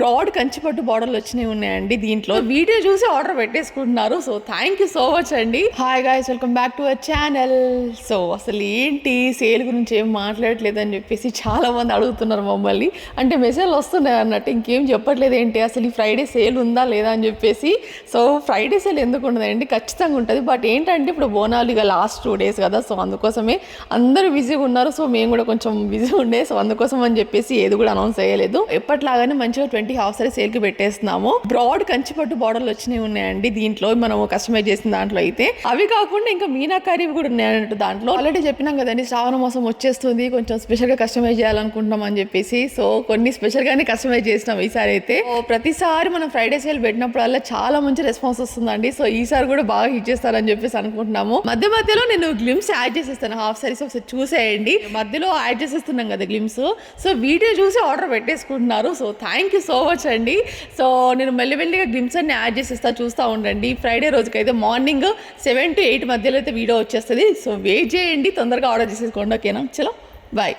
Broad కంచిపట్టు బార్డర్లు వచ్చినాయి ఉన్నాయండి. దీంట్లో వీడియో చూసి ఆర్డర్ పెట్టేసుకుంటున్నారు. So thank you so much అండి. Hi guys, welcome back to our channel. So అసలు ఏంటి సేల్ గురించి ఏం మాట్లాడట్లేదు అని చెప్పేసి చాలా మంది అడుగుతున్నారు మమ్మల్ని. అంటే మెసేజ్లు వస్తున్నాయి అన్నట్టు, ఇంకేం చెప్పట్లేదు ఏంటి అసలు ఈ ఫ్రైడే సేల్ ఉందా లేదా అని చెప్పేసి. సో ఫ్రైడే సేల్ ఎందుకు ఉండదండి, ఖచ్చితంగా ఉంటుంది. బట్ ఏంటంటే ఇప్పుడు బోనాలు ఇక లాస్ట్ 2 days కదా, సో అందుకోసమే అందరూ బిజీగా ఉన్నారు. సో మేము కూడా కొంచెం బిజీ ఉండే, సో అందుకోసం అని చెప్పేసి ఏది కూడా అనౌన్స్ చేయలేదు. ఎప్పటిలాగానే మంచిగా 20 హాఫ్ సారీ సేల్ కి పెట్టేస్తున్నాము. బ్రాడ్ కంచిపట్టు బార్డర్లు వచ్చినాయి ఉన్నాయండి. దీంట్లో మనము కస్టమైజ్ చేసిన దాంట్లో అయితే అవి కాకుండా ఇంకా మీనాకారి కూడా ఉన్నాయంట. దాంట్లో ఆల్రెడీ చెప్పినాం కదండి, శ్రావణ మాసం వచ్చేస్తుంది, కొంచెం స్పెషల్ గా కస్టమైజ్ చేయాలనుకుంటున్నాం అని చెప్పేసి. సో కొన్ని స్పెషల్ గానే కస్టమైజ్ చేసినాం ఈసారి అయితే. ప్రతిసారి మనం ఫ్రైడే సేల్ పెట్టినప్పుడల్లా చాలా మంచి రెస్పాన్స్ వస్తుందండి. సో ఈసారి కూడా బాగా హిట్ చేస్తారని చెప్పేసి అనుకుంటున్నాము. మధ్య మధ్యలో నేను గ్లిమ్స్ యాడ్ చేసేస్తాను హాఫ్ సారీస్, ఒకసారి చూసేయండి. మధ్యలో యాడ్ చేసేస్తున్నాం కదా గ్లిమ్స్. సో వీడియో చూసి ఆర్డర్ పెట్టేసుకుంటున్నారు. So thank you so much అండి. సో నేను మెల్లిమెల్లిగా గ్లిమ్స్ అన్ని యాడ్ చేసేస్తా, చూస్తూ ఉండండి. ఫ్రైడే రోజుకైతే మార్నింగ్ 7 to 8 మధ్యలో అయితే వీడియో వచ్చేస్తుంది. సో వెయిట్ చేయండి, తొందరగా ఆర్డర్ చేసేసుకోండి. ఓకేనా, చలో బాయ్.